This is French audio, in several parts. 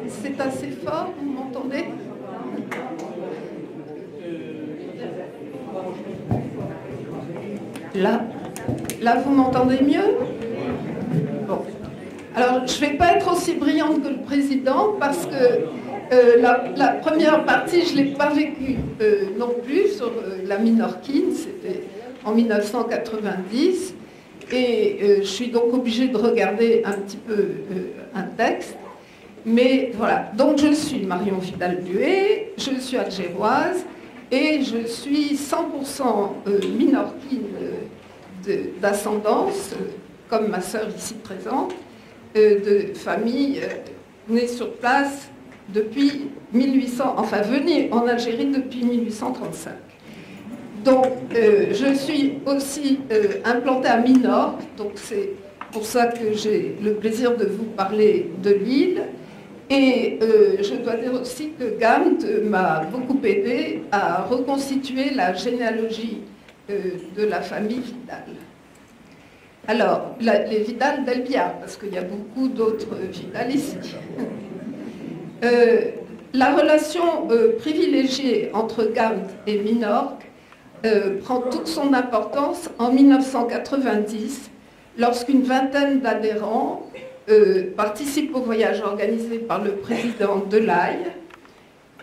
C'est assez fort, vous m'entendez? Là, vous m'entendez mieux? Bon. Alors, je ne vais pas être aussi brillante que le président parce que la première partie, je ne l'ai pas vécue non plus sur la Minorquine, c'était en 1990. Et je suis donc obligée de regarder un petit peu un texte. Mais voilà, donc je suis Marion Vidal-Buet, je suis algéroise et je suis 100% minorquine d'ascendance, comme ma sœur ici présente, de famille née sur place depuis 1800, enfin venue en Algérie depuis 1835. Donc je suis aussi implantée à Minorque, donc c'est pour ça que j'ai le plaisir de vous parler de l'île. Et je dois dire aussi que Gamt m'a beaucoup aidé à reconstituer la généalogie de la famille Vidal. Alors, les Vidal d'Elbia, parce qu'il y a beaucoup d'autres Vidal ici. La relation privilégiée entre Gamt et Minorque prend toute son importance en 1990, lorsqu'une vingtaine d'adhérents participe au voyage organisé par le président Delaye,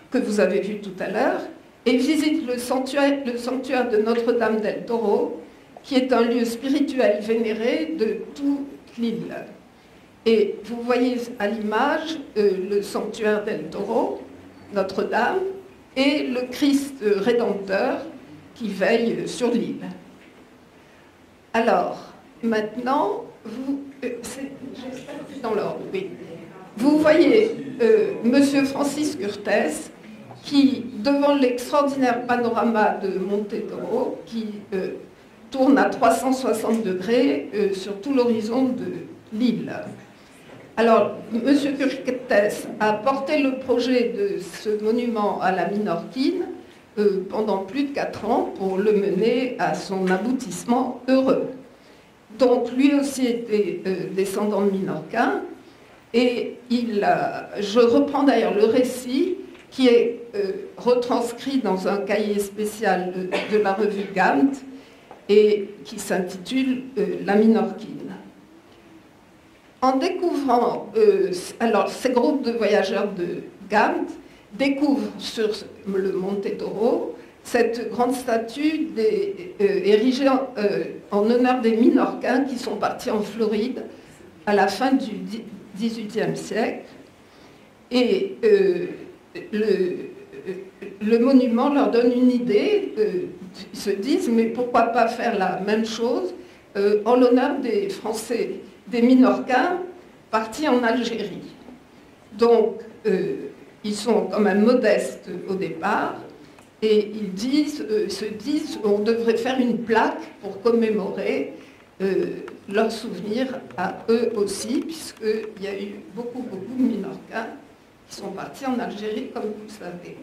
que vous avez vu tout à l'heure, et visite le sanctuaire de Notre-Dame del Toro, qui est un lieu spirituel vénéré de toute l'île. Et vous voyez à l'image le sanctuaire del Toro, Notre-Dame, et le Christ Rédempteur qui veille sur l'île. Alors, maintenant, j'espère que c'est dans l'ordre, oui. Vous voyez Monsieur Francis Curtès qui, devant l'extraordinaire panorama de Monte Toro, qui tourne à 360 degrés sur tout l'horizon de l'île. Alors, Monsieur Curtès a porté le projet de ce monument à la Minorquine pendant plus de 4 ans pour le mener à son aboutissement heureux. Donc lui aussi était descendant de Minorquin, et je reprends d'ailleurs le récit qui est retranscrit dans un cahier spécial de la revue Gamt et qui s'intitule La Minorquine. En découvrant, alors ces groupes de voyageurs de Gamt découvrent sur le Monte Toro cette grande statue érigée en honneur des Minorquins qui sont partis en Floride à la fin du XVIIIe siècle. Et le monument leur donne une idée. Ils se disent, mais pourquoi pas faire la même chose en l'honneur des Français, des Minorquins partis en Algérie. Donc, ils sont quand même modestes au départ. Et ils se disent on devrait faire une plaque pour commémorer leur souvenir à eux aussi, puisqu'il y a eu beaucoup de Minorquins qui sont partis en Algérie, comme vous le savez.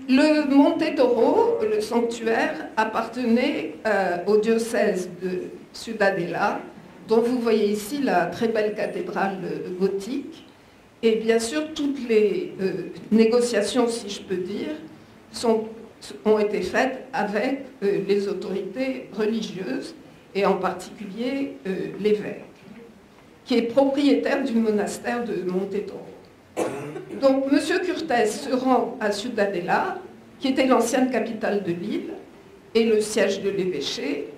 Le Monte Toro, le sanctuaire, appartenait au diocèse de Ciudadela, dont vous voyez ici la très belle cathédrale gothique. Et bien sûr, toutes les négociations, si je peux dire, ont été faites avec les autorités religieuses, et en particulier l'évêque, qui est propriétaire du monastère de Monte Toro. Donc M. Curtès se rend à Ciudadela, qui était l'ancienne capitale de l'île, et le siège de l'évêché.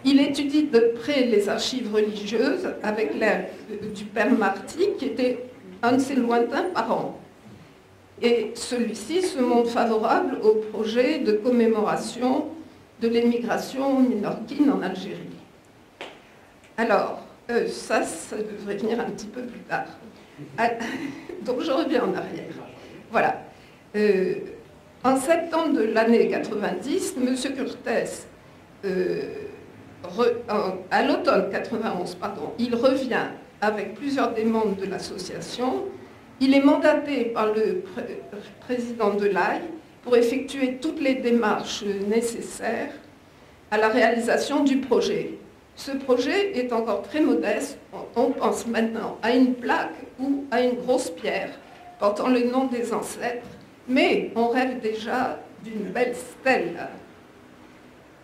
Il étudie de près les archives religieuses avec l'aide du père Marty, qui était un de ses lointains parents. Et celui-ci se montre favorable au projet de commémoration de l'émigration minorquine en Algérie. Alors, ça devrait venir un petit peu plus tard. Donc je reviens en arrière. Voilà. En septembre de l'année 90, M. Curtès, à l'automne 91, pardon, il revient avec plusieurs des membres de l'association. Il est mandaté par le président Delaye pour effectuer toutes les démarches nécessaires à la réalisation du projet. Ce projet est encore très modeste. On pense maintenant à une plaque ou à une grosse pierre portant le nom des ancêtres, mais on rêve déjà d'une belle stèle.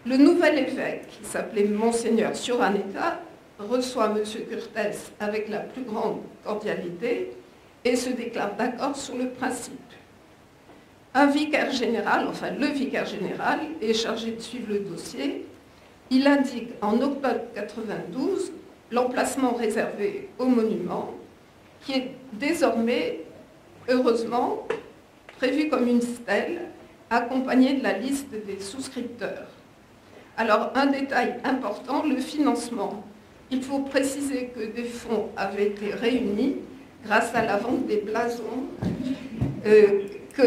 Le nouvel évêque, qui s'appelait Monseigneur Suraneta, reçoit M. Curtès avec la plus grande cordialité et se déclare d'accord sur le principe. Un vicaire général, enfin le vicaire général, est chargé de suivre le dossier. Il indique en octobre 92 l'emplacement réservé au monument, qui est désormais, heureusement, prévu comme une stèle, accompagnée de la liste des souscripteurs. Alors, un détail important, le financement. Il faut préciser que des fonds avaient été réunis grâce à la vente des blasons que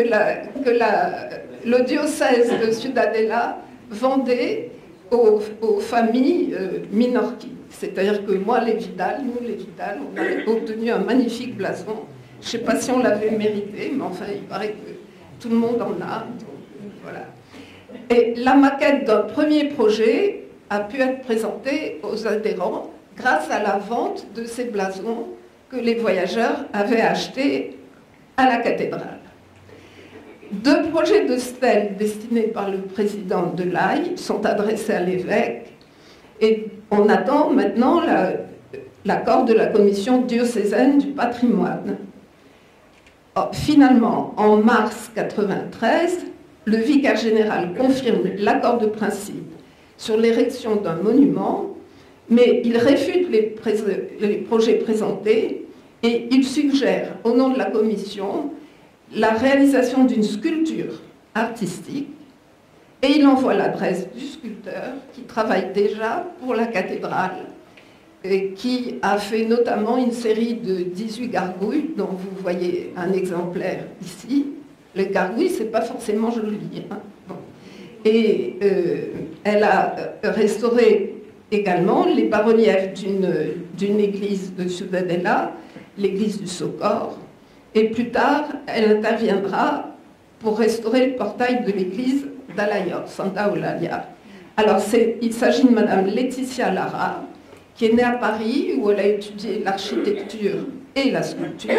le diocèse de Ciudadela vendait aux familles minorquines. C'est-à-dire que moi, nous, les Vidal, on avait obtenu un magnifique blason. Je ne sais pas si on l'avait mérité, mais enfin, il paraît que tout le monde en a. Donc, voilà. Et la maquette d'un premier projet a pu être présentée aux adhérents grâce à la vente de ces blasons que les voyageurs avaient achetés à la cathédrale. 2 projets de stèles destinés par le président de l'AI sont adressés à l'évêque et on attend maintenant l'accord de la commission diocésaine du patrimoine. Finalement, en mars 1993, le vicaire général confirme l'accord de principe sur l'érection d'un monument, mais il réfute les projets présentés et il suggère, au nom de la commission, la réalisation d'une sculpture artistique et il envoie l'adresse du sculpteur qui travaille déjà pour la cathédrale et qui a fait notamment une série de 18 gargouilles dont vous voyez un exemplaire ici. Les gargouilles, c'est pas forcément joli. Hein. Bon. Et elle a restauré également les bas-reliefs d'une église de Ciudadela, l'église du Socor, et plus tard, elle interviendra pour restaurer le portail de l'église d'Alayor, Santa Eulalia. Alors, il s'agit de Madame Laetitia Lara, qui est née à Paris, où elle a étudié l'architecture et la sculpture,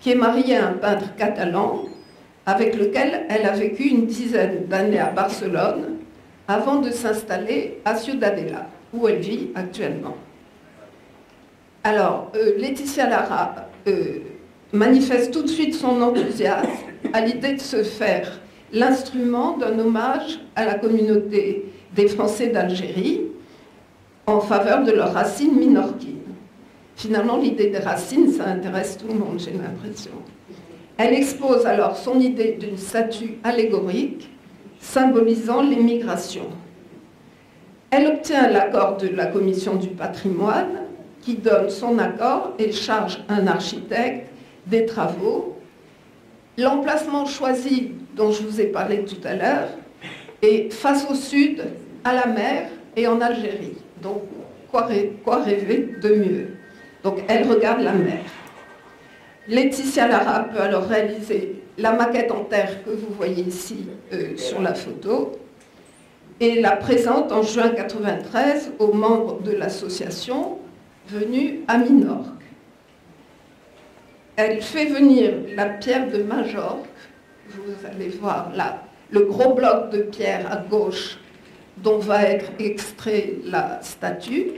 qui est mariée à un peintre catalan, avec lequel elle a vécu une dizaine d'années à Barcelone, avant de s'installer à Ciudadela, où elle vit actuellement. Alors, Laetitia Lara manifeste tout de suite son enthousiasme à l'idée de se faire l'instrument d'un hommage à la communauté des Français d'Algérie en faveur de leurs racines minorquines. Finalement, l'idée des racines, ça intéresse tout le monde, j'ai l'impression. Elle expose alors son idée d'une statue allégorique symbolisant l'émigration. Elle obtient l'accord de la commission du patrimoine qui donne son accord et charge un architecte des travaux. L'emplacement choisi, dont je vous ai parlé tout à l'heure, est face au sud, à la mer et en Algérie. Donc, quoi rêver de mieux? Donc, elle regarde la mer. Laetitia Lara peut alors réaliser la maquette en terre que vous voyez ici sur la photo et la présente en juin 1993 aux membres de l'association venus à Minorque. Elle fait venir la pierre de Majorque, vous allez voir là, le gros bloc de pierre à gauche dont va être extrait la statue,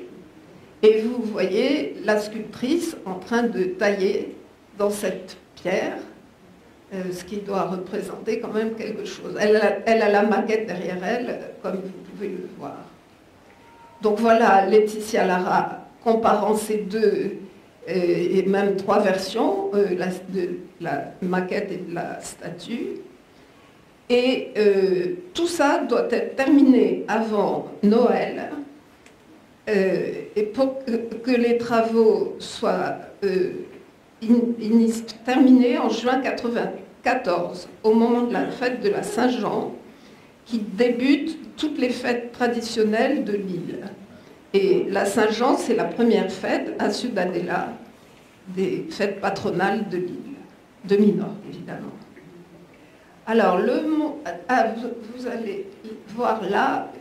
et vous voyez la sculptrice en train de tailler dans cette pierre, ce qui doit représenter quand même quelque chose. Elle a la maquette derrière elle, comme vous pouvez le voir. Donc voilà Laetitia Lara comparant ces deux et même 3 versions de la maquette et de la statue. Et tout ça doit être terminé avant Noël. Et pour que les travaux soient terminés en juin 1994, au moment de la fête de la Saint-Jean, qui débute toutes les fêtes traditionnelles de l'île. Et la Saint-Jean, c'est la première fête à Ciudadela, des fêtes patronales de l'île, de Minorque, évidemment. Alors, vous allez voir là,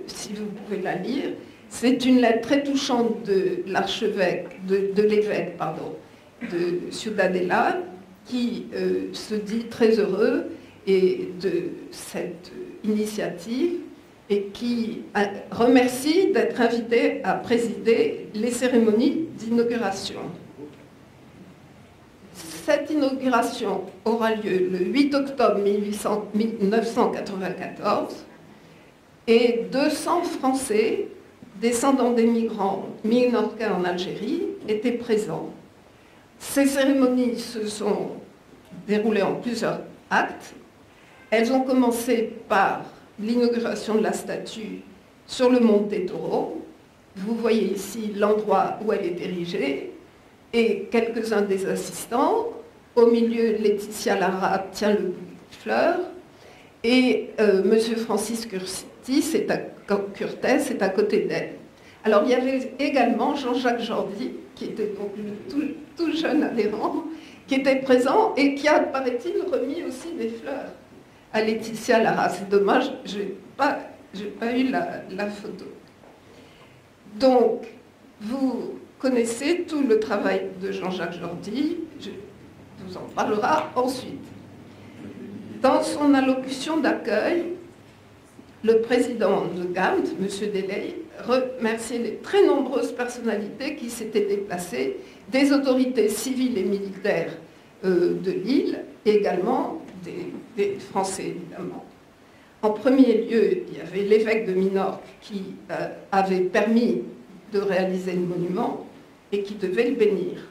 si vous pouvez la lire, C'est une lettre très touchante de l'archevêque, de l'évêque, pardon, de Ciudadela, qui se dit très heureux de cette initiative et qui remercie d'être invité à présider les cérémonies d'inauguration. Cette inauguration aura lieu le 8 octobre 1994 et 200 Français descendants des migrants minorcains en Algérie étaient présents. Ces cérémonies se sont déroulées en plusieurs actes. Elles ont commencé par l'inauguration de la statue sur le Monte Toro. Vous voyez ici l'endroit où elle est érigée et quelques-uns des assistants. Au milieu, Laetitia Lara tient le bouquet de fleurs et M. Francis Curtis est à côté d'elle. Alors il y avait également Jean-Jacques Jordi, qui était donc le tout jeune adhérent, qui était présent et qui a, paraît-il, remis aussi des fleurs à Laetitia Lara. C'est dommage, je n'ai pas eu la photo. Donc, vous connaissez tout le travail de Jean-Jacques Jordi, je vous en parlera ensuite. Dans son allocution d'accueil, le président de GAMT, M. Delay, remerciait les très nombreuses personnalités qui s'étaient déplacées, des autorités civiles et militaires de l'île, et également des Français, évidemment. En premier lieu, il y avait l'évêque de Minorque qui avait permis de réaliser le monument et qui devait le bénir.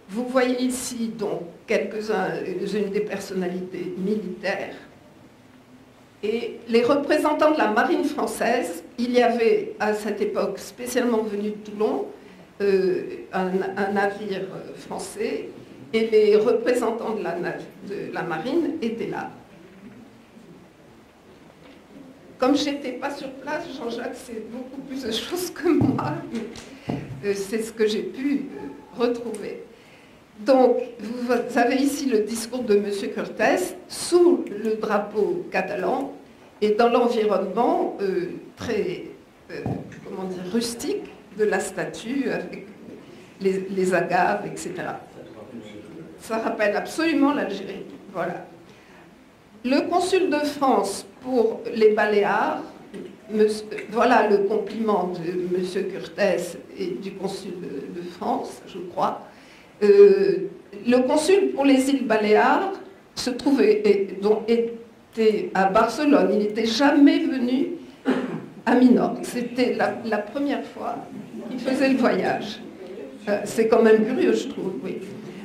Vous voyez ici donc quelques-unes des personnalités militaires. Et les représentants de la marine française, il y avait à cette époque, spécialement venu de Toulon, un navire français, et les représentants de la marine étaient là. Comme je n'étais pas sur place, Jean-Jacques sait beaucoup plus de choses que moi, c'est ce que j'ai pu retrouver. Donc, vous avez ici le discours de M. Curtis sous le drapeau catalan et dans l'environnement très rustique de la statue avec les agaves, etc. Ça rappelle absolument l'Algérie. Voilà. Le consul de France pour les Baléares, voilà le compliment de M. Curtis et du consul de France, je crois. Le consul pour les îles Baléares se trouvait, était à Barcelone. Il n'était jamais venu à Minorque. C'était la première fois qu'il faisait le voyage. C'est quand même curieux, je trouve. Oui.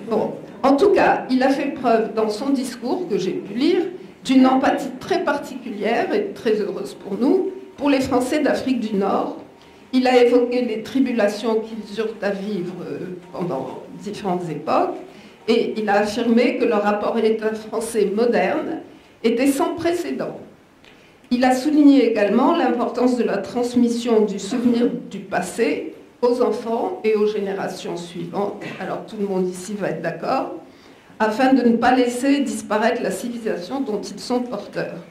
Bon. En tout cas, il a fait preuve dans son discours, que j'ai pu lire, d'une empathie très particulière et très heureuse pour nous, pour les Français d'Afrique du Nord. Il a évoqué les tribulations qu'ils eurent à vivre pendant différentes époques et il a affirmé que leur rapport à l'État français moderne était sans précédent. Il a souligné également l'importance de la transmission du souvenir du passé aux enfants et aux générations suivantes, alors tout le monde ici va être d'accord, afin de ne pas laisser disparaître la civilisation dont ils sont porteurs.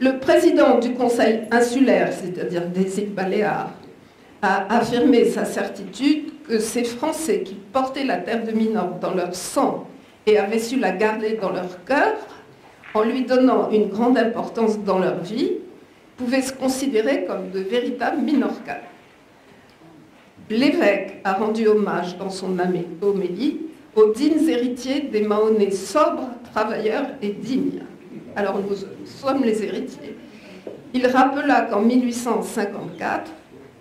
Le président du Conseil insulaire, c'est-à-dire des îles Baléares, a affirmé sa certitude que ces Français qui portaient la terre de Minorque dans leur sang et avaient su la garder dans leur cœur, en lui donnant une grande importance dans leur vie, pouvaient se considérer comme de véritables Minorcains. L'évêque a rendu hommage dans son homélie aux dignes héritiers des Mahonnais sobres, travailleurs et dignes. Alors nous sommes les héritiers. Il rappela qu'en 1854,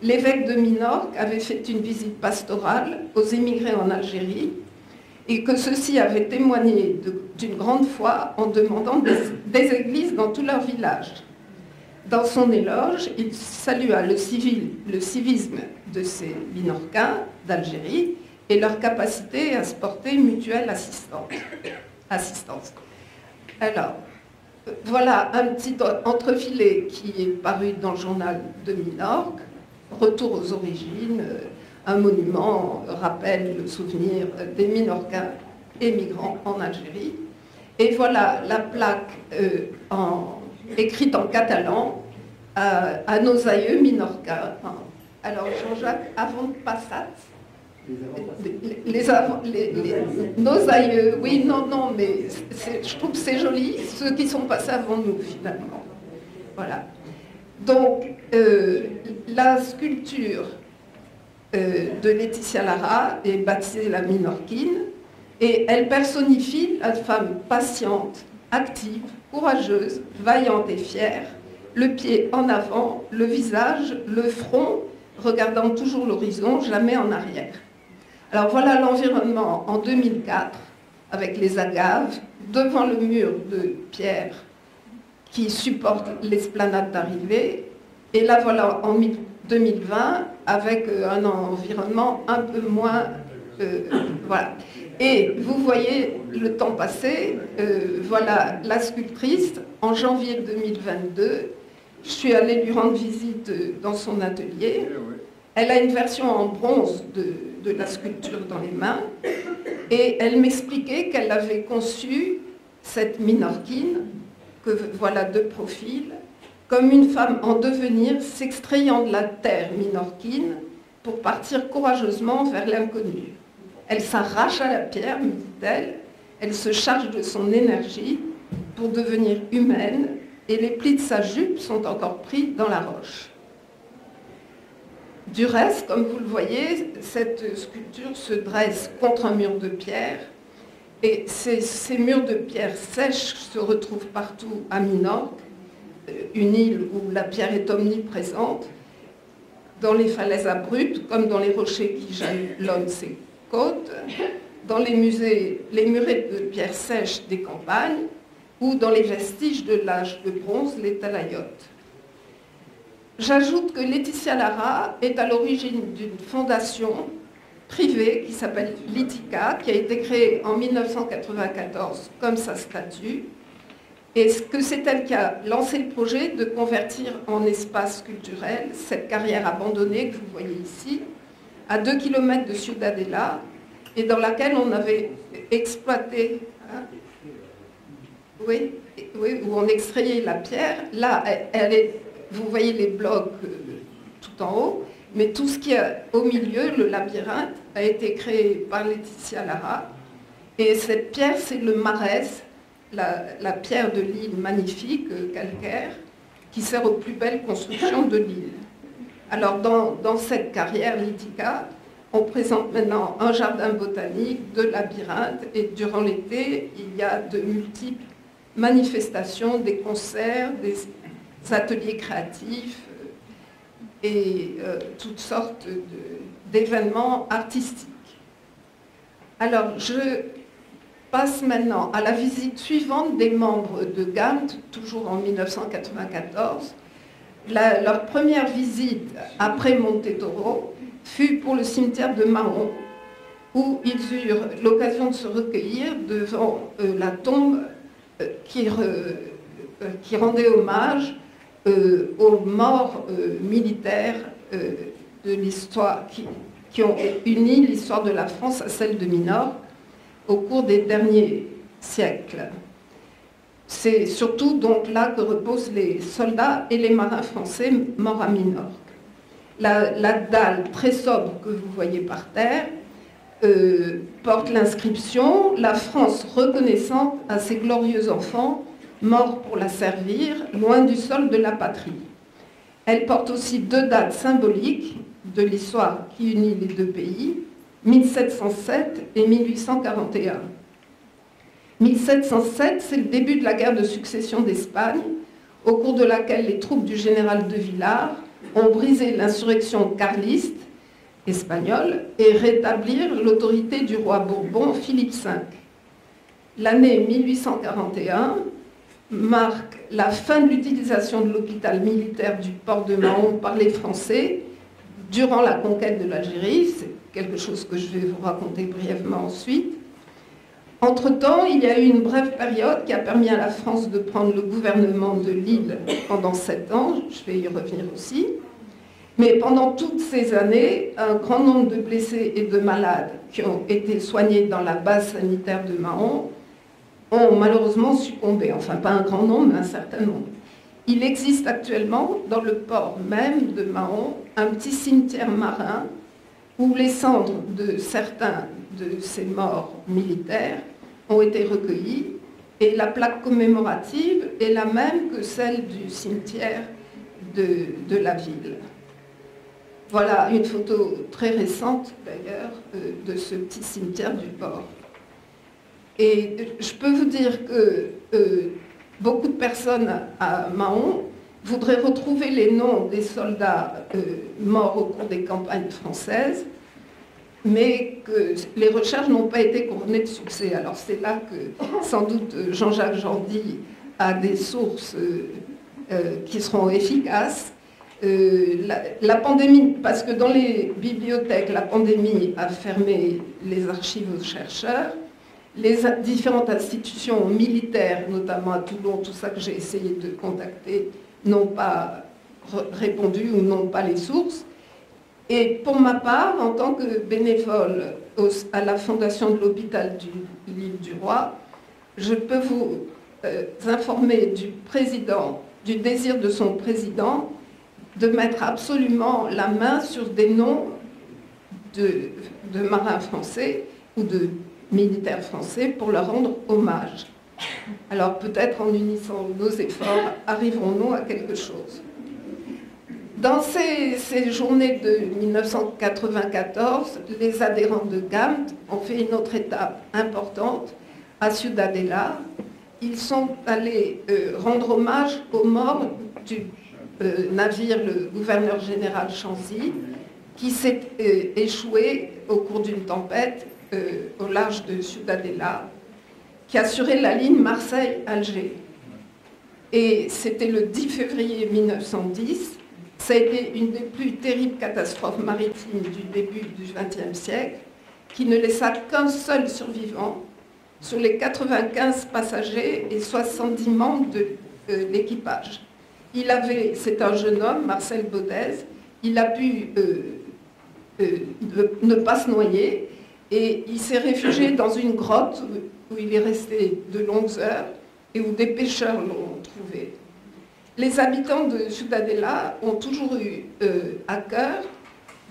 l'évêque de Minorque avait fait une visite pastorale aux émigrés en Algérie et que ceux-ci avaient témoigné d'une grande foi en demandant des églises dans tout leur village. Dans son éloge, il salua le civisme de ces Minorcains d'Algérie et leur capacité à se porter mutuelle assistance. Alors, voilà un petit entrefilet qui est paru dans le journal de Minorque, Retour aux origines, un monument rappelle le souvenir des Minorcains émigrants en Algérie. Et voilà la plaque écrite en catalan à nos aïeux minorcains. Alors Jean-Jacques, avant de Passat, nos aïeux, oui, non, mais je trouve que c'est joli, ceux qui sont passés avant nous, finalement. Voilà. Donc, la sculpture de Laetitia Lara est baptisée la Minorquine, et elle personnifie la femme patiente, active, courageuse, vaillante et fière, le pied en avant, le visage, le front, regardant toujours l'horizon, jamais en arrière. Alors voilà l'environnement en 2004, avec les agaves, devant le mur de pierre qui supporte l'esplanade d'arrivée, et là voilà en 2020, avec un environnement un peu moins... voilà. Et vous voyez le temps passé, voilà la sculptrice, en janvier 2022, je suis allée lui rendre visite dans son atelier. Elle a une version en bronze de la sculpture dans les mains, et elle m'expliquait qu'elle avait conçu cette Minorquine, que voilà de profil, comme une femme en devenir s'extrayant de la terre minorquine pour partir courageusement vers l'inconnu. Elle s'arrache à la pierre, me dit-elle, elle se charge de son énergie pour devenir humaine, et les plis de sa jupe sont encore pris dans la roche. Du reste, comme vous le voyez, cette sculpture se dresse contre un mur de pierre, et ces murs de pierre sèches se retrouvent partout à Minorque, une île où la pierre est omniprésente, dans les falaises abruptes, comme dans les rochers qui jalonnent ses côtes, dans les musées, les murets de pierre sèche des campagnes, ou dans les vestiges de l'âge de bronze, les talayotes. J'ajoute que Laetitia Lara est à l'origine d'une fondation privée qui s'appelle Litica, qui a été créée en 1994 comme sa statue, et que c'est elle qui a lancé le projet de convertir en espace culturel cette carrière abandonnée que vous voyez ici, à 2 km de Ciudadela, et dans laquelle on avait exploité, où on extrayait la pierre. Là, vous voyez les blocs tout en haut, mais tout ce qui est au milieu, le labyrinthe, a été créé par Laetitia Lara. Et cette pierre, c'est le marès, la pierre de l'île magnifique, calcaire, qui sert aux plus belles constructions de l'île. Alors, dans cette carrière Litica, on présente maintenant un jardin botanique, deux labyrinthes, et durant l'été, il y a de multiples manifestations, des concerts, des ateliers créatifs et toutes sortes d'événements artistiques. Alors, je passe maintenant à la visite suivante des membres de GAMT, toujours en 1994. Leur première visite après Montetoro fut pour le cimetière de Mahon, où ils eurent l'occasion de se recueillir devant la tombe qui rendait hommage aux morts militaires de l'histoire, qui ont uni l'histoire de la France à celle de Minorque au cours des derniers siècles. C'est surtout donc là que reposent les soldats et les marins français morts à Minorque. La dalle très sobre que vous voyez par terre porte l'inscription « La France reconnaissante à ses glorieux enfants, morts pour la servir, loin du sol de la patrie ». Elle porte aussi deux dates symboliques de l'histoire qui unit les deux pays, 1707 et 1841. 1707, c'est le début de la guerre de succession d'Espagne, au cours de laquelle les troupes du général de Villars ont brisé l'insurrection carliste espagnole et rétablir l'autorité du roi Bourbon Philippe V. L'année 1841 marque la fin de l'utilisation de l'hôpital militaire du port de Mahon par les Français durant la conquête de l'Algérie. C'est quelque chose que je vais vous raconter brièvement ensuite. Entre-temps, il y a eu une brève période qui a permis à la France de prendre le gouvernement de l'île pendant 7 ans, je vais y revenir aussi. Mais pendant toutes ces années, un grand nombre de blessés et de malades qui ont été soignés dans la base sanitaire de Mahon ont malheureusement succombé. Enfin, pas un grand nombre, mais un certain nombre. Il existe actuellement, dans le port même de Mahon, un petit cimetière marin où les cendres de certains de ces morts militaires ont été recueillies, et la plaque commémorative est la même que celle du cimetière de la ville. Voilà une photo très récente, d'ailleurs, de ce petit cimetière du port. Et je peux vous dire que beaucoup de personnes à Mahon voudraient retrouver les noms des soldats morts au cours des campagnes françaises, mais que les recherches n'ont pas été couronnées de succès. Alors c'est là que, sans doute, Jean-Jacques Jordi a des sources qui seront efficaces. La pandémie, parce que dans les bibliothèques, la pandémie a fermé les archives aux chercheurs, les différentes institutions militaires, notamment à Toulon, tout ça que j'ai essayé de contacter, n'ont pas répondu ou n'ont pas les sources. Et pour ma part, en tant que bénévole à la fondation de l'hôpital de l'île du Roi, je peux vous informer du président, du désir de son président de mettre absolument la main sur des noms de marins français ou de militaires français pour leur rendre hommage. Alors peut-être en unissant nos efforts, arriverons-nous à quelque chose. Dans ces journées de 1994, les adhérents de GAMT ont fait une autre étape importante à Ciudadela. Ils sont allés rendre hommage aux morts du navire, le gouverneur général Chanzy, qui s'est échoué au cours d'une tempête au large de Ciudadela, qui assurait la ligne Marseille-Alger. Et c'était le 10 février 1910. Ça a été une des plus terribles catastrophes maritimes du début du XXe siècle, qui ne laissa qu'un seul survivant sur les 95 passagers et 70 membres de l'équipage. C'est un jeune homme, Marcel Baudez, il a pu ne pas se noyer et il s'est réfugié dans une grotte où il est resté de longues heures et où des pêcheurs l'ont trouvé. Les habitants de Ciudadela ont toujours eu à cœur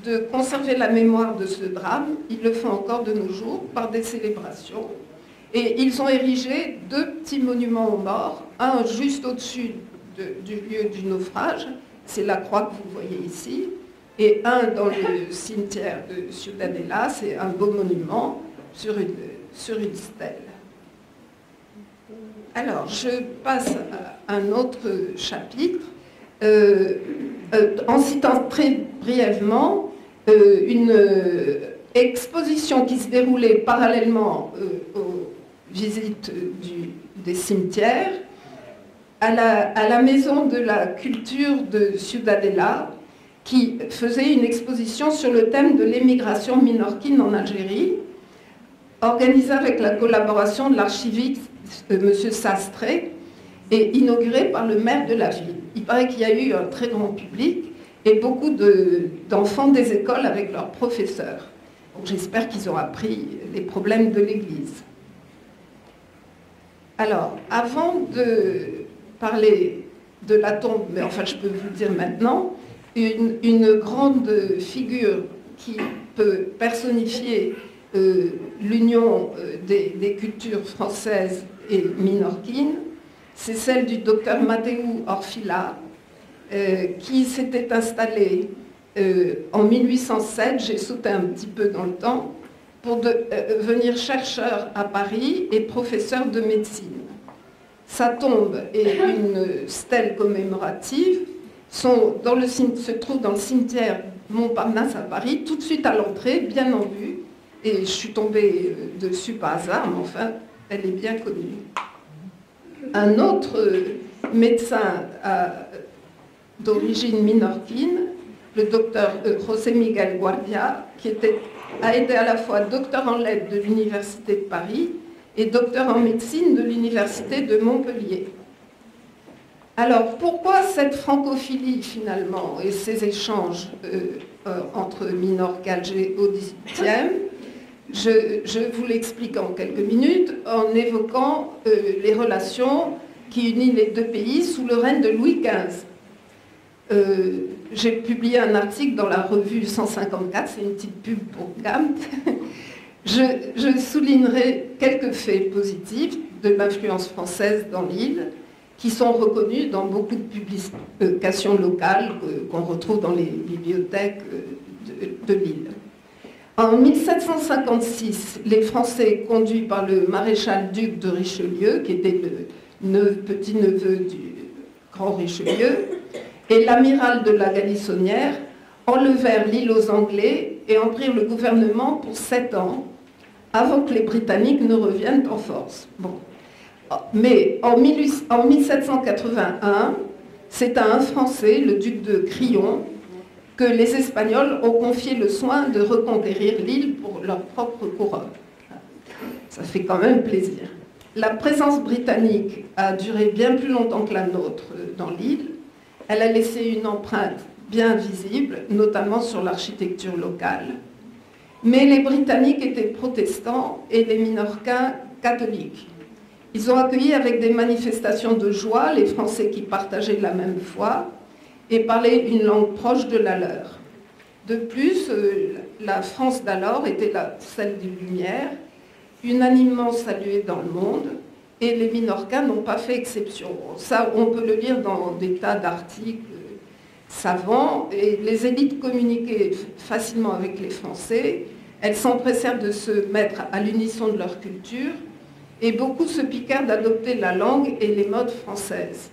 de conserver la mémoire de ce drame. Ils le font encore de nos jours par des célébrations. Et ils ont érigé 2 petits monuments aux morts, un juste au-dessus du lieu du naufrage, c'est la croix que vous voyez ici, et un dans le cimetière de Ciudadela, c'est un beau monument sur une stèle. Alors, je passe à un autre chapitre, en citant très brièvement une exposition qui se déroulait parallèlement aux visites des cimetières, à la maison de la culture de Ciudadela, qui faisait une exposition sur le thème de l'émigration minorquine en Algérie, organisée avec la collaboration de l'archiviste M. Sastre et inaugurée par le maire de la ville. Il paraît qu'il y a eu un très grand public et beaucoup d'enfants des écoles avec leurs professeurs. J'espère qu'ils ont appris les problèmes de l'Église. Alors, avant de parler de la tombe, mais enfin je peux vous le dire maintenant, une grande figure qui peut personnifier l'union des cultures françaises et minorquines, c'est celle du docteur Mateu Orfila, qui s'était installé en 1807, j'ai sauté un petit peu dans le temps, pour devenir chercheur à Paris et professeur de médecine. Sa tombe et une stèle commémorative se trouvent dans le cimetière Montparnasse à Paris, tout de suite à l'entrée, bien en vue. Et je suis tombée dessus par hasard, mais enfin, elle est bien connue. Un autre médecin d'origine minorquine, le docteur José Miguel Guardia, qui a été à la fois docteur en lettres de l'Université de Paris et docteur en médecine de l'Université de Montpellier. Alors, pourquoi cette francophilie, finalement, et ces échanges entre Minorque et Alger au XVIIIe? Je vous l'explique en quelques minutes en évoquant les relations qui unit les deux pays sous le règne de Louis XV. J'ai publié un article dans la revue 154, c'est une petite pub pour Gamt. Je soulignerai quelques faits positifs de l'influence française dans l'île, qui sont reconnus dans beaucoup de publications locales qu'on retrouve dans les bibliothèques de l'île. En 1756, les Français, conduits par le maréchal-duc de Richelieu, qui était le petit-neveu du grand Richelieu, et l'amiral de la Galissonnière, enlevèrent l'île aux Anglais et en prirent le gouvernement pour 7 ans, avant que les Britanniques ne reviennent en force. Bon. Mais en 1781, c'est à un Français, le duc de Crillon, que les Espagnols ont confié le soin de reconquérir l'île pour leur propre couronne. Ça fait quand même plaisir. La présence britannique a duré bien plus longtemps que la nôtre dans l'île. Elle a laissé une empreinte bien visible, notamment sur l'architecture locale. Mais les Britanniques étaient protestants et les Minorcains catholiques. Ils ont accueilli avec des manifestations de joie les Français qui partageaient la même foi et parlaient une langue proche de la leur. De plus, la France d'alors était celle des Lumières, unanimement saluée dans le monde, et les Minorcains n'ont pas fait exception. Ça, on peut le lire dans des tas d'articles savants, et les élites communiquaient facilement avec les Français. Elles s'empressèrent de se mettre à l'unisson de leur culture, et beaucoup se piquèrent d'adopter la langue et les modes françaises.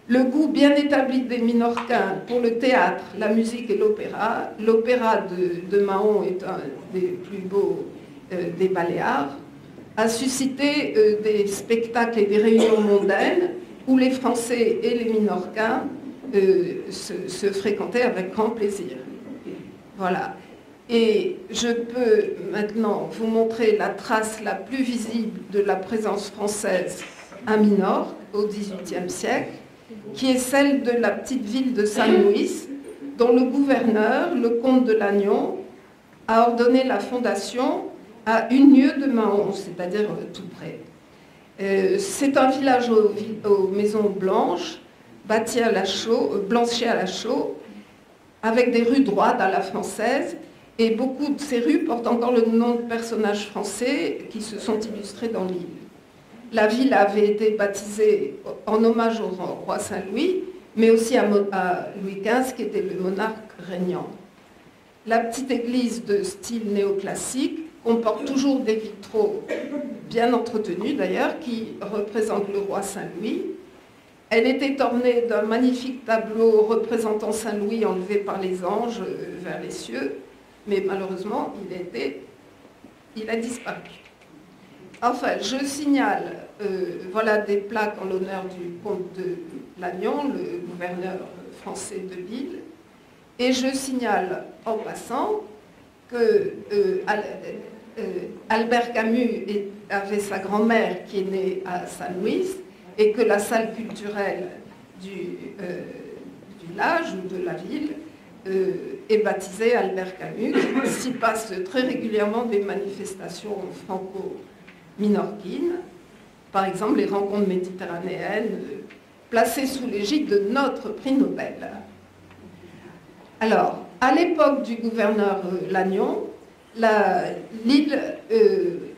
Le goût bien établi des Minorcains pour le théâtre, la musique et l'opéra de Mahon est un des plus beaux des Baléares, a suscité des spectacles et des réunions mondaines où les Français et les Minorcains se fréquentaient avec grand plaisir. Voilà. Et je peux maintenant vous montrer la trace la plus visible de la présence française à Minorque au XVIIIe siècle, qui est celle de la petite ville de San Luis, dont le gouverneur, le comte de Lannion, a ordonné la fondation à 1 lieue de Mahon, c'est-à-dire tout près. C'est un village aux maisons blanches, bâti à la chaux, blanchi à la chaux, avec des rues droites à la française, et beaucoup de ces rues portent encore le nom de personnages français qui se sont illustrés dans l'île. La ville avait été baptisée en hommage au roi Saint-Louis, mais aussi à Louis XV, qui était le monarque régnant. La petite église de style néoclassique comporte toujours des vitraux bien entretenus d'ailleurs, qui représentent le roi Saint-Louis. Elle était ornée d'un magnifique tableau représentant Saint-Louis enlevé par les anges vers les cieux, mais malheureusement, il a disparu. Enfin, je signale, voilà des plaques en l'honneur du comte de Lannion, le gouverneur français de l'île, et je signale en passant que Albert Camus avait sa grand-mère qui est née à San Luis, et que la salle culturelle du village ou de la ville est baptisée Albert Camus, s'y passe très régulièrement des manifestations franco-minorquines, par exemple les rencontres méditerranéennes, placées sous l'égide de notre prix Nobel. Alors, à l'époque du gouverneur Lannion, l'île,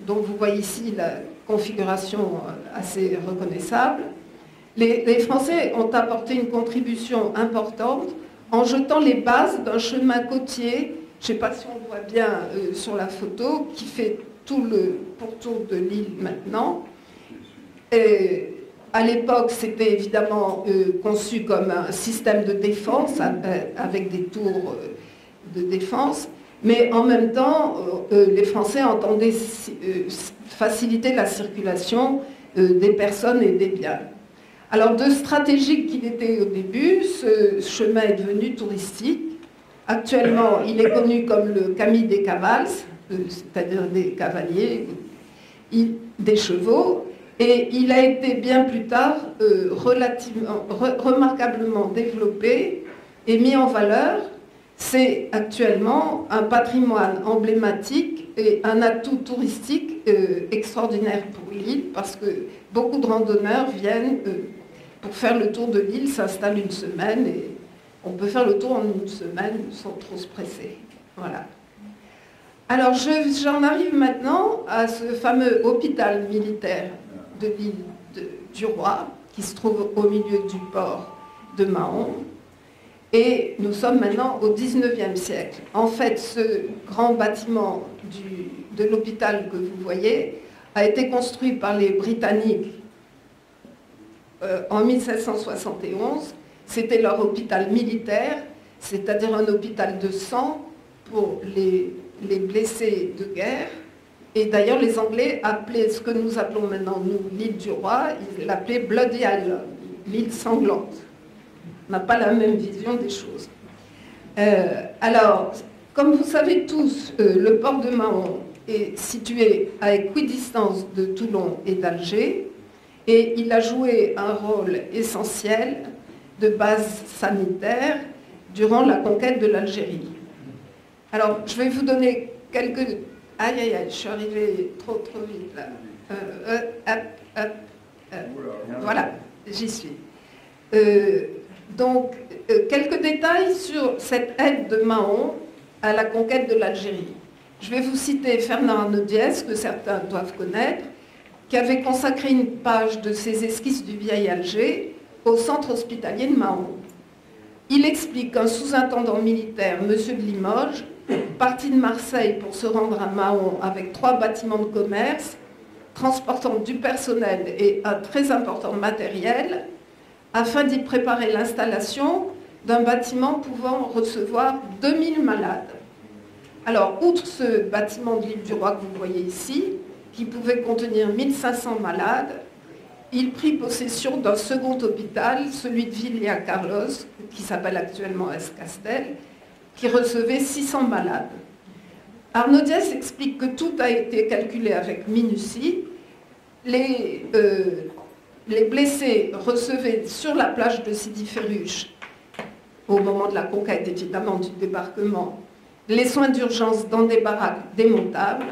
dont vous voyez ici la configuration assez reconnaissable, les Français ont apporté une contribution importante en jetant les bases d'un chemin côtier, je ne sais pas si on voit bien sur la photo, qui fait tout le pourtour de l'île maintenant. Et à l'époque, c'était évidemment conçu comme un système de défense, avec des tours de défense, mais en même temps, les Français entendaient faciliter la circulation des personnes et des biens. Alors, de stratégique qu'il était au début, ce chemin est devenu touristique. Actuellement, il est connu comme le Camí des Cavals, c'est-à-dire des cavaliers, des chevaux, et il a été bien plus tard remarquablement développé et mis en valeur. C'est actuellement un patrimoine emblématique est un atout touristique extraordinaire pour l'île, parce que beaucoup de randonneurs viennent pour faire le tour de l'île, s'installent une semaine, et on peut faire le tour en une semaine sans trop se presser. Voilà. Alors j'en arrive maintenant à ce fameux hôpital militaire de l'île du Roi, qui se trouve au milieu du port de Mahon. Et nous sommes maintenant au XIXe siècle. En fait, ce grand bâtiment de l'hôpital que vous voyez a été construit par les Britanniques en 1771. C'était leur hôpital militaire, c'est-à-dire un hôpital de sang pour les blessés de guerre. Et d'ailleurs, les Anglais appelaient ce que nous appelons maintenant, nous, l'île du Roi, ils l'appelaient Bloody Island, l'île sanglante. On n'a pas la même vision des choses. Alors, comme vous savez tous, le port de Mahon est situé à équidistance de Toulon et d'Alger, et il a joué un rôle essentiel de base sanitaire durant la conquête de l'Algérie. Alors, je vais vous donner quelques... Aïe, aïe, aïe, je suis arrivée trop vite là. Voilà, j'y suis. Donc, quelques détails sur cette aide de Mahon à la conquête de l'Algérie. Je vais vous citer Fernand Arnaud-Diez, que certains doivent connaître, qui avait consacré une page de ses esquisses du vieil Alger au centre hospitalier de Mahon. Il explique qu'un sous-intendant militaire, M. de Limoges, parti de Marseille pour se rendre à Mahon avec 3 bâtiments de commerce, transportant du personnel et un très important matériel, afin d'y préparer l'installation d'un bâtiment pouvant recevoir 2000 malades. Alors, outre ce bâtiment de l'île du Roi que vous voyez ici, qui pouvait contenir 1500 malades, il prit possession d'un second hôpital, celui de Villa-Carlos, qui s'appelle actuellement Escastel, qui recevait 600 malades. Arnaud-Diez explique que tout a été calculé avec minutie. Les blessés recevaient sur la plage de Sidi Ferruche, au moment de la conquête évidemment du débarquement, les soins d'urgence dans des baraques démontables,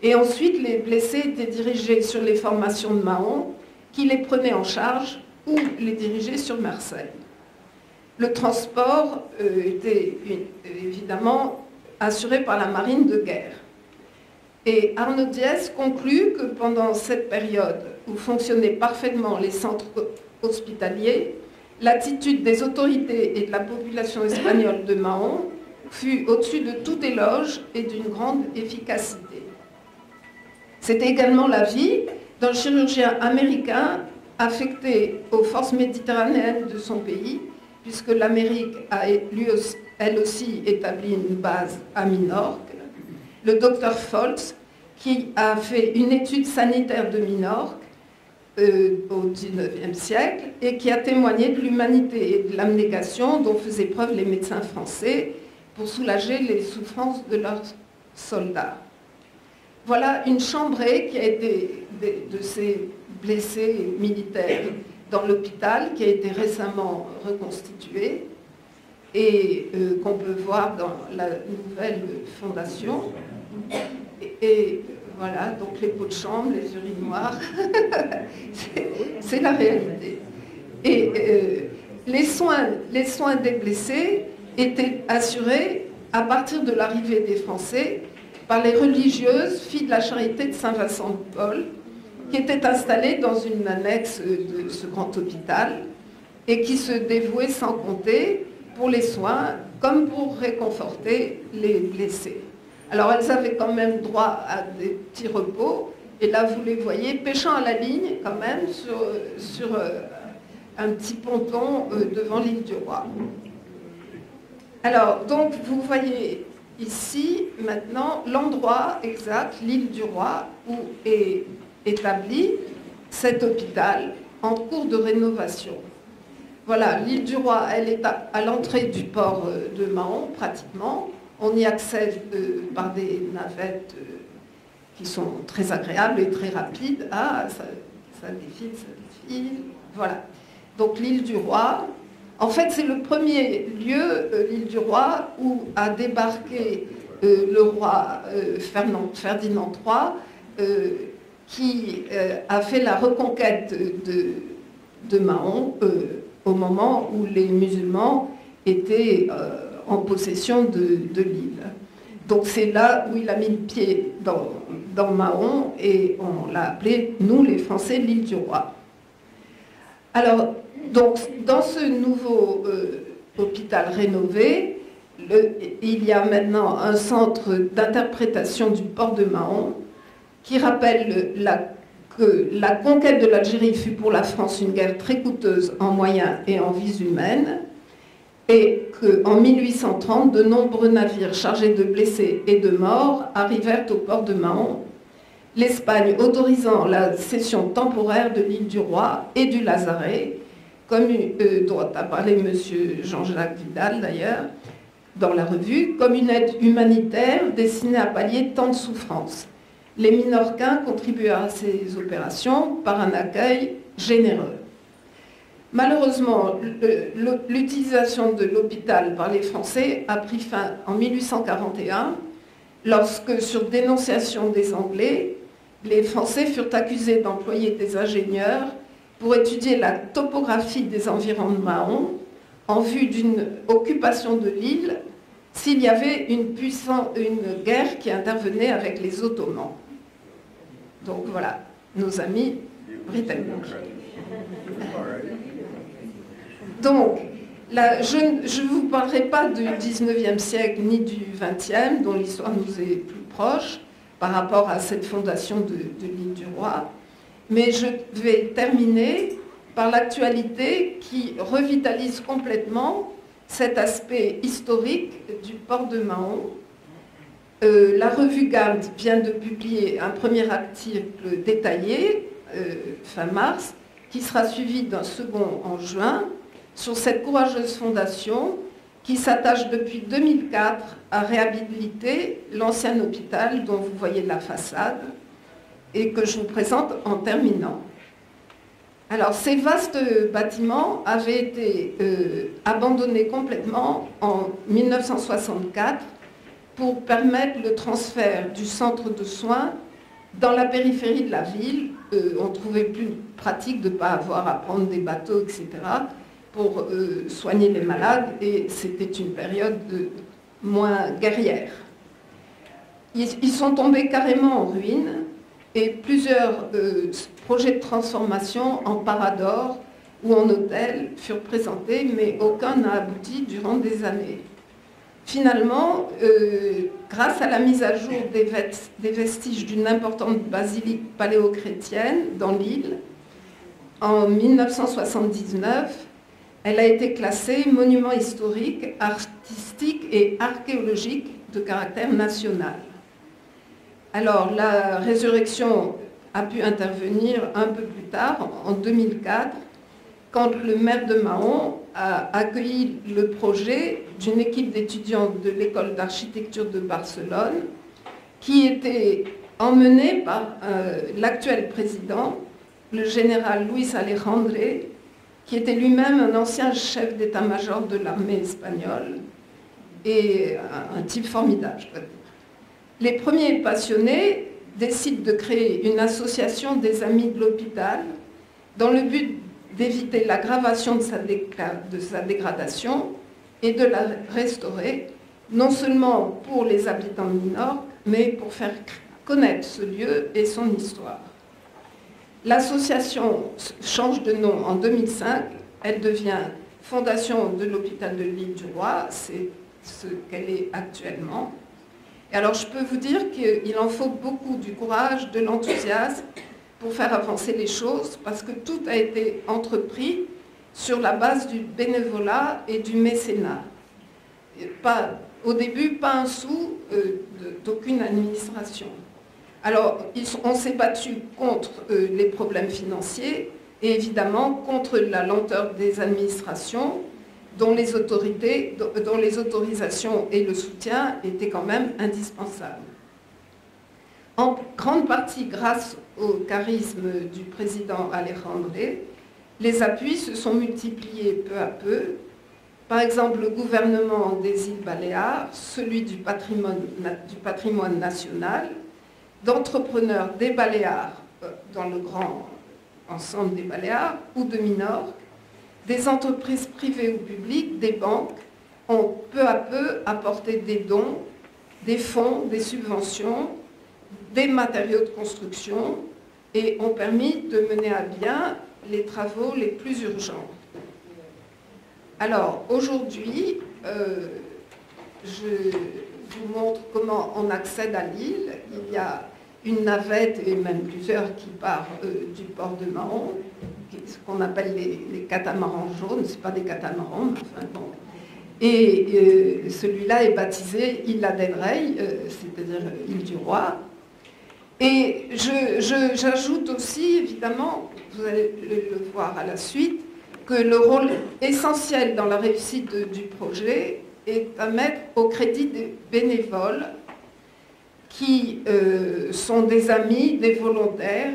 et ensuite les blessés étaient dirigés sur les formations de Mahon, qui les prenaient en charge ou les dirigeaient sur Marseille. Le transport était évidemment assuré par la marine de guerre. Et Arnaud-Diez conclut que pendant cette période où fonctionnaient parfaitement les centres hospitaliers, l'attitude des autorités et de la population espagnole de Mahon fut au-dessus de tout éloge et d'une grande efficacité. C'était également l'avis d'un chirurgien américain affecté aux forces méditerranéennes de son pays, puisque l'Amérique a elle aussi établi une base à Minorque, le docteur Foltz, qui a fait une étude sanitaire de Minorque au XIXe siècle et qui a témoigné de l'humanité et de l'abnégation dont faisaient preuve les médecins français pour soulager les souffrances de leurs soldats. Voilà une chambrée qui a été de ces blessés militaires dans l'hôpital, qui a été récemment reconstituée et qu'on peut voir dans la nouvelle fondation. Et voilà, donc les pots de chambre, les urinoirs, c'est la réalité. Et les soins des blessés étaient assurés à partir de l'arrivée des Français par les religieuses filles de la charité de Saint-Vincent de Paul, qui étaient installées dans une annexe de ce grand hôpital et qui se dévouaient sans compter pour les soins comme pour réconforter les blessés. Alors elles avaient quand même droit à des petits repos, et là vous les voyez pêchant à la ligne quand même sur un petit ponton devant l'île du Roi. Alors donc vous voyez ici maintenant l'endroit exact, l'île du Roi, où est établi cet hôpital en cours de rénovation. Voilà, l'île du Roi, elle est à l'entrée du port de Mahon pratiquement. On y accède par des navettes qui sont très agréables et très rapides. Ah, ça défile. Voilà. Donc l'île du Roi, en fait c'est le premier lieu, l'île du Roi, où a débarqué le roi Ferdinand III, qui a fait la reconquête de Mahon au moment où les musulmans étaient en possession de l'île. Donc c'est là où il a mis le pied dans Mahon et on l'a appelé, nous les Français, l'île du roi. Alors, donc, dans ce nouveau hôpital rénové, il y a maintenant un centre d'interprétation du port de Mahon qui rappelle que la conquête de l'Algérie fut pour la France une guerre très coûteuse en moyens et en vies humaines, et qu'en 1830, de nombreux navires chargés de blessés et de morts arrivèrent au port de Mahon, l'Espagne autorisant la cession temporaire de l'île du Roi et du Lazaret, comme dont a parlé M. Jean-Jacques Vidal d'ailleurs, dans la revue, comme une aide humanitaire destinée à pallier tant de souffrances. Les Minorquins contribuèrent à ces opérations par un accueil généreux. Malheureusement, l'utilisation de l'hôpital par les Français a pris fin en 1841, lorsque, sur dénonciation des Anglais, les Français furent accusés d'employer des ingénieurs pour étudier la topographie des environs de Mahon en vue d'une occupation de l'île s'il y avait une guerre qui intervenait avec les Ottomans. Donc voilà, nos amis britanniques. Donc, je ne vous parlerai pas du 19e siècle ni du 20e, dont l'histoire nous est plus proche par rapport à cette fondation de l'île du Roi, mais je vais terminer par l'actualité qui revitalise complètement cet aspect historique du port de Mahon. La revue Garde vient de publier un premier article détaillé, fin mars, qui sera suivi d'un second en juin, sur cette courageuse fondation qui s'attache depuis 2004 à réhabiliter l'ancien hôpital dont vous voyez la façade et que je vous présente en terminant. Alors, ces vastes bâtiments avaient été abandonnés complètement en 1964 pour permettre le transfert du centre de soins dans la périphérie de la ville. On trouvait plus pratique de ne pas avoir à prendre des bateaux, etc., pour soigner les malades, et c'était une période moins guerrière. Ils sont tombés carrément en ruine, et plusieurs projets de transformation en parador ou en hôtel furent présentés, mais aucun n'a abouti durant des années. Finalement, grâce à la mise à jour des vestiges d'une importante basilique paléochrétienne dans l'île, en 1979, elle a été classée monument historique, artistique et archéologique de caractère national. Alors, la résurrection a pu intervenir un peu plus tard, en 2004, quand le maire de Mahon a accueilli le projet d'une équipe d'étudiants de l'école d'architecture de Barcelone, qui était emmenée par l'actuel président, le général Luis Alejandre, qui était lui-même un ancien chef d'état-major de l'armée espagnole et un type formidable, je dois dire. Les premiers passionnés décident de créer une association des amis de l'hôpital dans le but d'éviter l'aggravation de sa dégradation et de la restaurer, non seulement pour les habitants de Minorque, mais pour faire connaître ce lieu et son histoire. L'association change de nom en 2005, elle devient Fondation de l'hôpital de l'île du Roi, c'est ce qu'elle est actuellement. Et alors je peux vous dire qu'il en faut beaucoup du courage, de l'enthousiasme pour faire avancer les choses, parce que tout a été entrepris sur la base du bénévolat et du mécénat. Au début, pas un sou d'aucune administration. Alors, on s'est battu contre les problèmes financiers et évidemment contre la lenteur des administrations dont les autorisations et le soutien étaient quand même indispensables. En grande partie grâce au charisme du président Alejandre, les appuis se sont multipliés peu à peu Par exemple, le gouvernement des îles Baléares, celui du patrimoine national, d'entrepreneurs des Baléares, dans le grand ensemble des Baléares, ou de Minorque, des entreprises privées ou publiques, des banques, ont peu à peu apporté des dons, des fonds, des subventions, des matériaux de construction et ont permis de mener à bien les travaux les plus urgents. Alors, aujourd'hui, je vous montre comment on accède à l'île. Il y a une navette, et même plusieurs, qui part du port de Mahon, ce qu'on appelle les catamarans jaunes. Ce ne sont pas des catamarans, mais enfin bon. Et celui-là est baptisé île Adelreille, c'est-à-dire île du roi. Et j'ajoute aussi, évidemment, vous allez le voir à la suite, que le rôle essentiel dans la réussite du projet est à mettre au crédit des bénévoles qui sont des amis, des volontaires,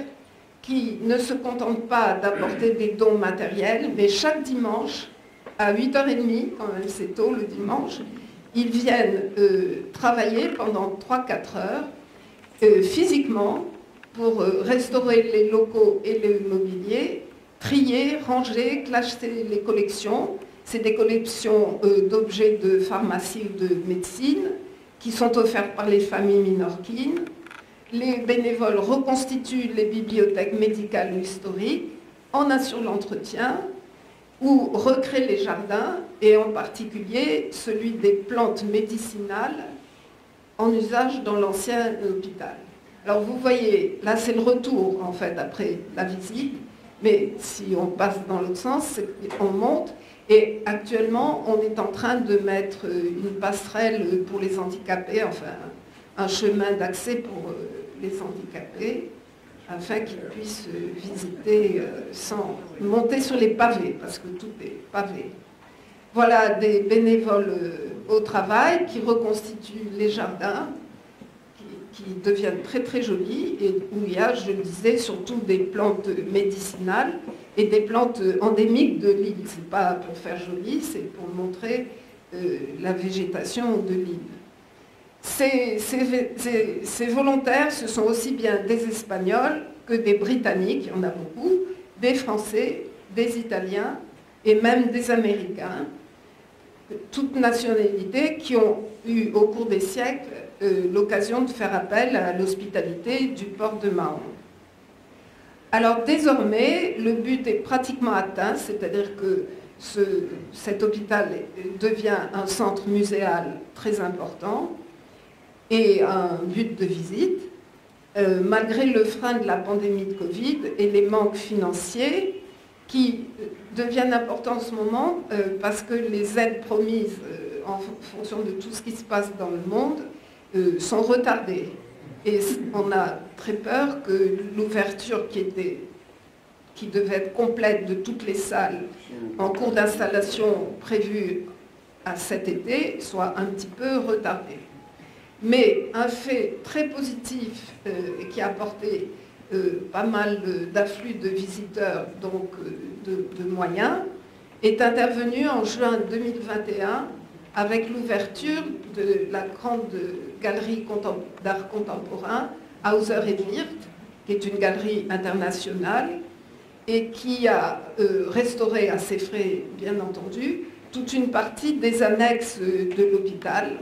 qui ne se contentent pas d'apporter des dons matériels, mais chaque dimanche, à 8h30, quand même c'est tôt le dimanche, ils viennent travailler pendant 3-4 heures physiquement pour restaurer les locaux et le mobilier, trier, ranger, classer les collections. C'est des collections d'objets de pharmacie ou de médecine qui sont offertes par les familles minorquines. Les bénévoles reconstituent les bibliothèques médicales ou historiques, en assurent l'entretien ou recréent les jardins, et en particulier celui des plantes médicinales en usage dans l'ancien hôpital. Alors vous voyez, là c'est le retour en fait après la visite, mais si on passe dans l'autre sens, on monte, et actuellement on est en train de mettre une passerelle pour les handicapés, enfin un chemin d'accès pour les handicapés, afin qu'ils puissent visiter sans monter sur les pavés, parce que tout est pavé. Voilà des bénévoles au travail qui reconstituent les jardins, qui deviennent très très jolis, et où il y a, je le disais, surtout des plantes médicinales et des plantes endémiques de l'île. Ce n'est pas pour faire joli, c'est pour montrer la végétation de l'île. Ces volontaires, ce sont aussi bien des Espagnols que des Britanniques, il y en a beaucoup, des Français, des Italiens et même des Américains, toutes nationalités qui ont eu au cours des siècles l'occasion de faire appel à l'hospitalité du port de Mahon. Alors désormais, le but est pratiquement atteint, c'est-à-dire que cet hôpital devient un centre muséal très important et un but de visite, malgré le frein de la pandémie de Covid et les manques financiers qui deviennent importants en ce moment parce que les aides promises en fonction de tout ce qui se passe dans le monde sont retardées. Et on a très peur que l'ouverture qui devait être complète de toutes les salles en cours d'installation prévue à cet été soit un petit peu retardée. Mais un fait très positif qui a apporté pas mal d'afflux de visiteurs, donc de moyens, est intervenu en juin 2021 avec l'ouverture de la grande galerie d'art contemporain Hauser et Wirth, qui est une galerie internationale et qui a restauré à ses frais, bien entendu, toute une partie des annexes de l'hôpital,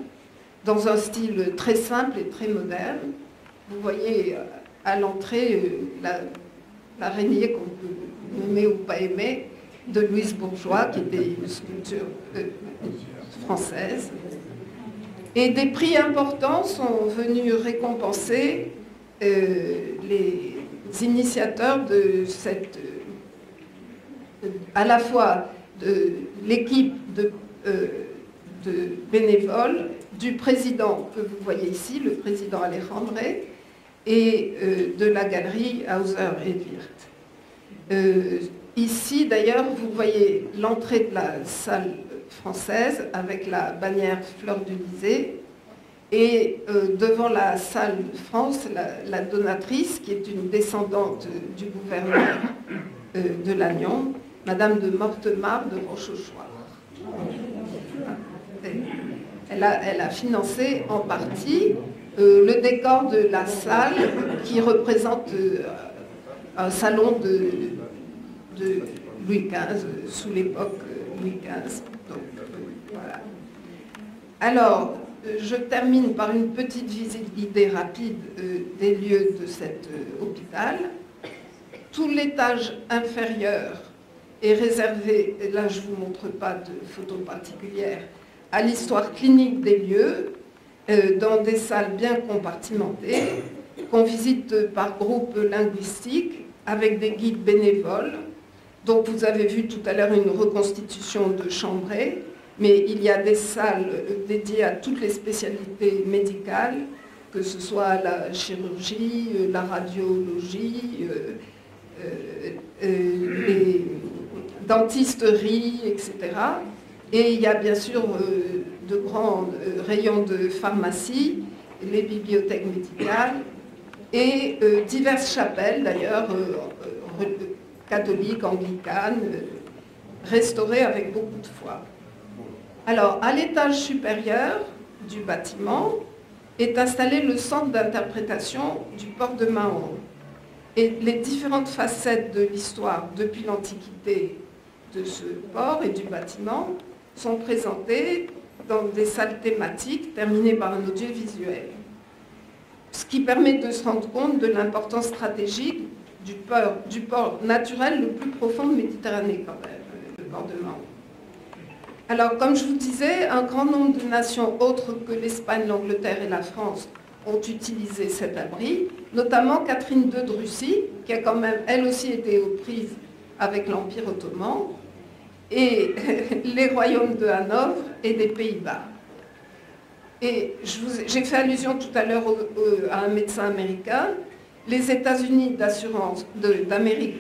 dans un style très simple et très moderne. Vous voyez à l'entrée l'araignée qu'on peut aimer ou pas aimer, de Louise Bourgeois, qui était une sculpture française. Et des prix importants sont venus récompenser les initiateurs de cette, à la fois de l'équipe de bénévoles, du président que vous voyez ici, le président Alejandre, et de la galerie Hauser et Wirth. Ici, d'ailleurs, vous voyez l'entrée de la salle française avec la bannière Fleur de Lysée, et devant la salle France, la donatrice, qui est une descendante du gouverneur de Lannion, Madame de Mortemart de Rochechouart. elle a financé en partie le décor de la salle qui représente un salon de Louis XV, sous l'époque Louis XV. Donc, voilà. Alors, je termine par une petite idée rapide des lieux de cet hôpital. Tout l'étage inférieur est réservé, et là je ne vous montre pas de photos particulières, à l'histoire clinique des lieux, dans des salles bien compartimentées, qu'on visite par groupe linguistique, avec des guides bénévoles. Donc vous avez vu tout à l'heure une reconstitution de Chambray, mais il y a des salles dédiées à toutes les spécialités médicales, que ce soit la chirurgie, la radiologie, les dentisteries, etc. Et il y a bien sûr de grands rayons de pharmacie, les bibliothèques médicales et diverses chapelles, d'ailleurs, catholiques, anglicanes, restaurées avec beaucoup de foi. Alors, à l'étage supérieur du bâtiment est installé le centre d'interprétation du port de Mahon. Et les différentes facettes de l'histoire depuis l'Antiquité de ce port et du bâtiment sont présentées dans des salles thématiques terminées par un audiovisuel. Ce qui permet de se rendre compte de l'importance stratégique du port naturel le plus profond de Méditerranée, quand même, le port de Mahon. Alors, comme je vous disais, un grand nombre de nations autres que l'Espagne, l'Angleterre et la France ont utilisé cet abri, notamment Catherine II de Russie, qui a quand même, elle aussi, été aux prises avec l'Empire ottoman, et les royaumes de Hanovre et des Pays-Bas. Et j'ai fait allusion tout à l'heure à un médecin américain. Les États-Unis d'Amérique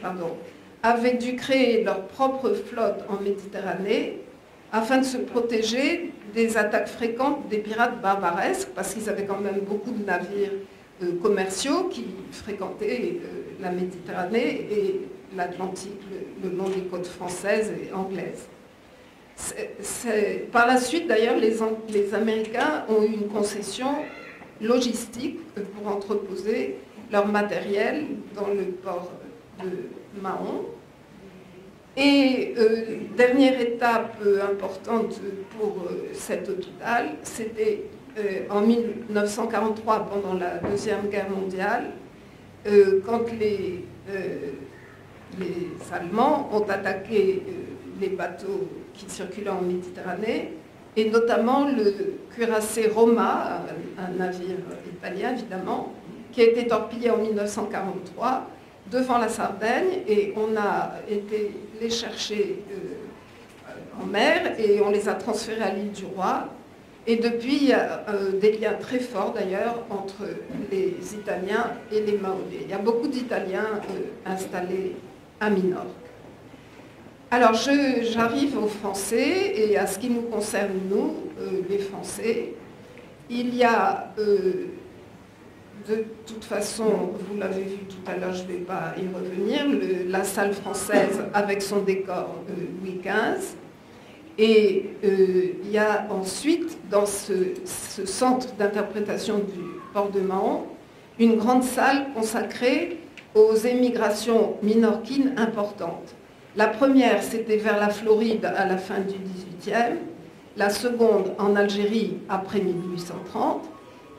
avaient dû créer leur propre flotte en Méditerranée afin de se protéger des attaques fréquentes des pirates barbaresques, parce qu'ils avaient quand même beaucoup de navires commerciaux qui fréquentaient la Méditerranée et l'Atlantique le long des côtes françaises et anglaises. Par la suite, d'ailleurs, les Américains ont eu une concession logistique pour entreposer leur matériel dans le port de Mahon. Et dernière étape importante pour cet hôpital, c'était en 1943, pendant la Deuxième Guerre mondiale, quand les Allemands ont attaqué les bateaux qui circulaient en Méditerranée, et notamment le cuirassé Roma, un navire italien évidemment, qui a été torpillé en 1943 devant la Sardaigne, et on a été les chercher en mer et on les a transférés à l'île du Roi. Et depuis, il y a des liens très forts d'ailleurs entre les Italiens et les Mahorais. Il y a beaucoup d'Italiens installés à Minorque. Alors j'arrive aux Français et à ce qui nous concerne, nous, les Français. Il y a, de toute façon, vous l'avez vu tout à l'heure, je ne vais pas y revenir, la salle française avec son décor Louis XV. Et il y a ensuite, dans ce centre d'interprétation du port de Mahon, une grande salle consacrée aux émigrations minorquines importantes. La première, c'était vers la Floride à la fin du XVIIIe, la seconde en Algérie après 1830,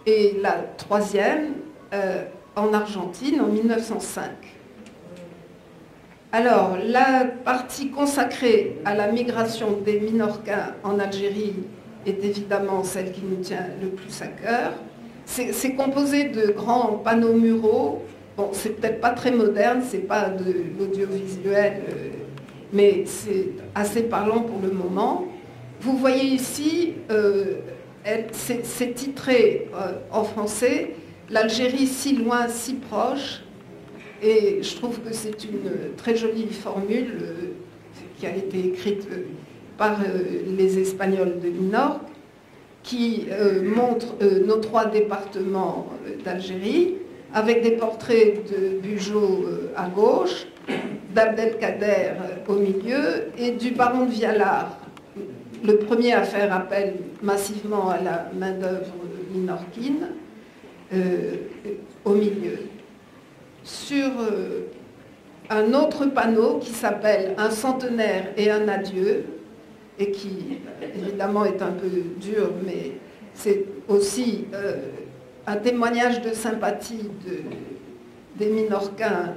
et la troisième en Argentine en 1905. Alors, la partie consacrée à la migration des Minorquins en Algérie est évidemment celle qui nous tient le plus à cœur. C'est composé de grands panneaux muraux. Bon, c'est peut-être pas très moderne, c'est pas de l'audiovisuel, mais c'est assez parlant pour le moment. Vous voyez ici, c'est titré en français « L'Algérie si loin, si proche ». Et je trouve que c'est une très jolie formule qui a été écrite par les Espagnols de Minorque, qui montre nos 3 départements d'Algérie, avec des portraits de Bugeaud à gauche, d'Abdelkader au milieu et du baron de Vialard le premier à faire appel massivement à la main-d'œuvre minorquine, au milieu. Sur un autre panneau qui s'appelle « Un centenaire et un adieu », et qui évidemment est un peu dur, mais c'est aussi un témoignage de sympathie des Minorquins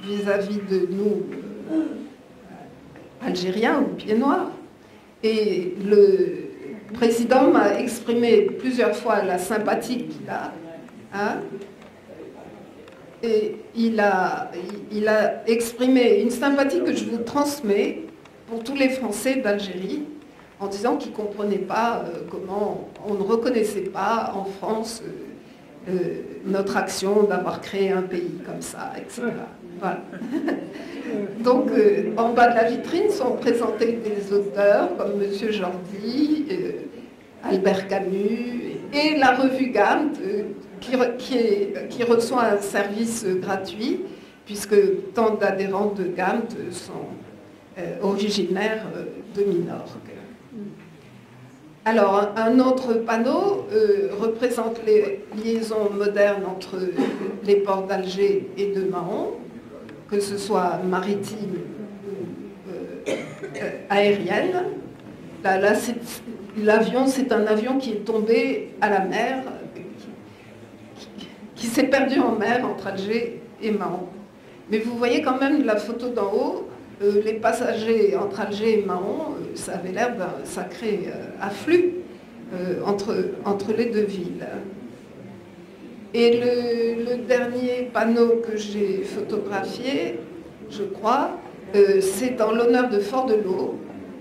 vis-à-vis de nous, Algériens ou pieds noirs. Et le président m'a exprimé plusieurs fois la sympathie qu'il a. Hein, et il a exprimé une sympathie que je vous transmets pour tous les Français d'Algérie, en disant qu'ils ne comprenaient pas comment on ne reconnaissait pas en France notre action d'avoir créé un pays comme ça, etc. Voilà. Donc, en bas de la vitrine sont présentés des auteurs comme M. Jordi, Albert Camus, et la revue Gand, qui reçoit un service gratuit, puisque tant d'adhérents de Gand sont originaires de Minorque. Alors, un autre panneau représente les liaisons modernes entre les ports d'Alger et de Mahon, que ce soit maritime ou aérienne. Là, l'avion, c'est un avion qui est tombé à la mer, qui s'est perdu en mer entre Alger et Mahon. Mais vous voyez quand même la photo d'en haut, les passagers entre Alger et Mahon, ça avait l'air d'un sacré afflux entre les deux villes. Et le dernier panneau que j'ai photographié, je crois, c'est en l'honneur de Fort-de-L'Eau.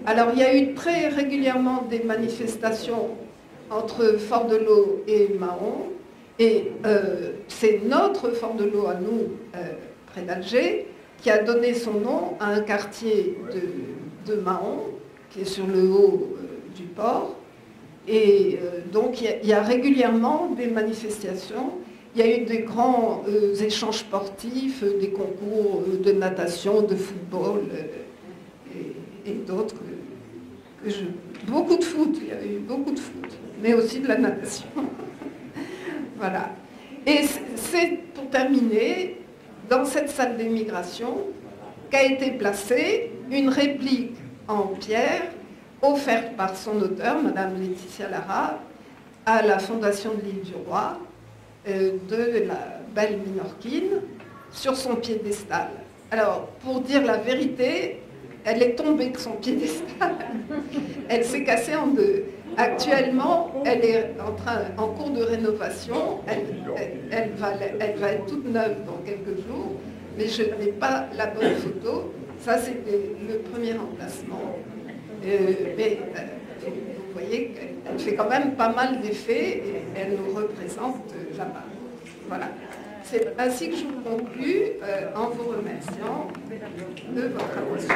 Alors il y a eu très régulièrement des manifestations entre Fort-de-L'Eau et Mahon, et c'est notre Fort-de-L'Eau à nous, près d'Alger, qui a donné son nom à un quartier de Mahon, qui est sur le haut du port. Et donc il y a régulièrement des manifestations. Il y a eu des grands échanges sportifs, des concours de natation, de football et d'autres. Beaucoup de foot, il y a eu beaucoup de foot, mais aussi de la natation. Voilà. Et c'est, pour terminer, dans cette salle d'émigration qu'a été placée une réplique en pierre offerte par son auteur, Madame Laetitia Lara, à la Fondation de l'Île du Roi, de la belle Minorquine, sur son piédestal. Alors, pour dire la vérité, elle est tombée de son piédestal. Elle s'est cassée en deux. Actuellement, elle est en cours de rénovation. Elle va être toute neuve dans quelques jours, mais je n'ai pas la bonne photo. Ça, c'était le premier emplacement. Mais vous voyez qu'elle fait quand même pas mal d'effets et elle nous représente là-bas. Voilà. C'est ainsi que je vous conclus en vous remerciant de votre attention.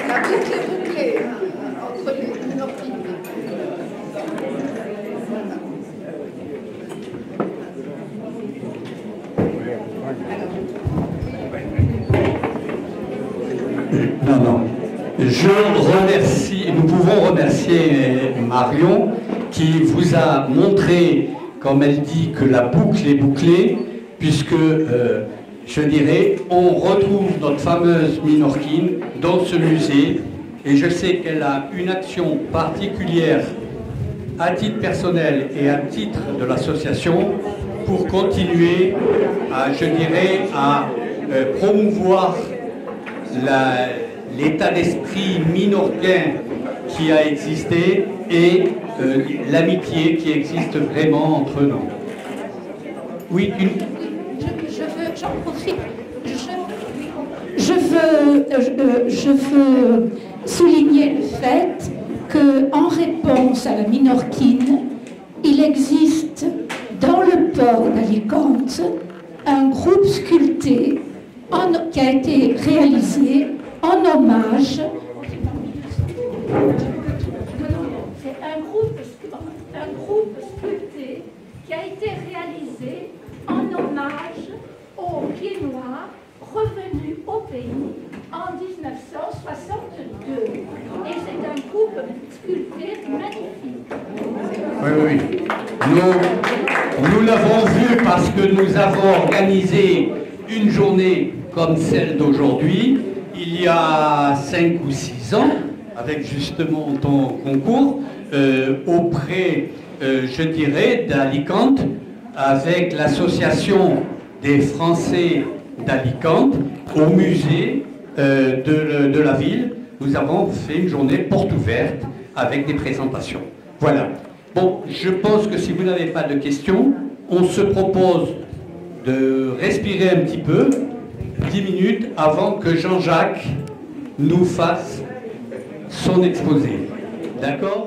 La boucle est bouclée entre les Minorquines. Non. Je remercie, nous pouvons remercier Marion qui vous a montré, comme elle dit, que la boucle est bouclée, puisque, je dirais, on retrouve notre fameuse Minorquine dans ce musée, et je sais qu'elle a une action particulière à titre personnel et à titre de l'association pour continuer à, je dirais, à promouvoir l'état d'esprit minorquin qui a existé et l'amitié qui existe vraiment entre nous. Oui, j'en profite. Je veux souligner le fait qu'en réponse à la Minorquine, il existe dans le port d'Alicante un groupe sculpté qui a été réalisé en hommage. C'est un groupe sculpté qui a été réalisé en hommage pieds noirs revenu au pays en 1962. Et c'est un couple sculpté magnifique. Oui, oui. Nous l'avons vu parce que nous avons organisé une journée comme celle d'aujourd'hui, il y a 5 ou 6 ans, avec justement ton concours, auprès, je dirais, d'Alicante, avec l'association des Français d'Alicante, au musée de la ville. Nous avons fait une journée porte ouverte avec des présentations. Voilà. Bon, je pense que si vous n'avez pas de questions, on se propose de respirer un petit peu, 10 minutes avant que Jean-Jacques nous fasse son exposé. D'accord ?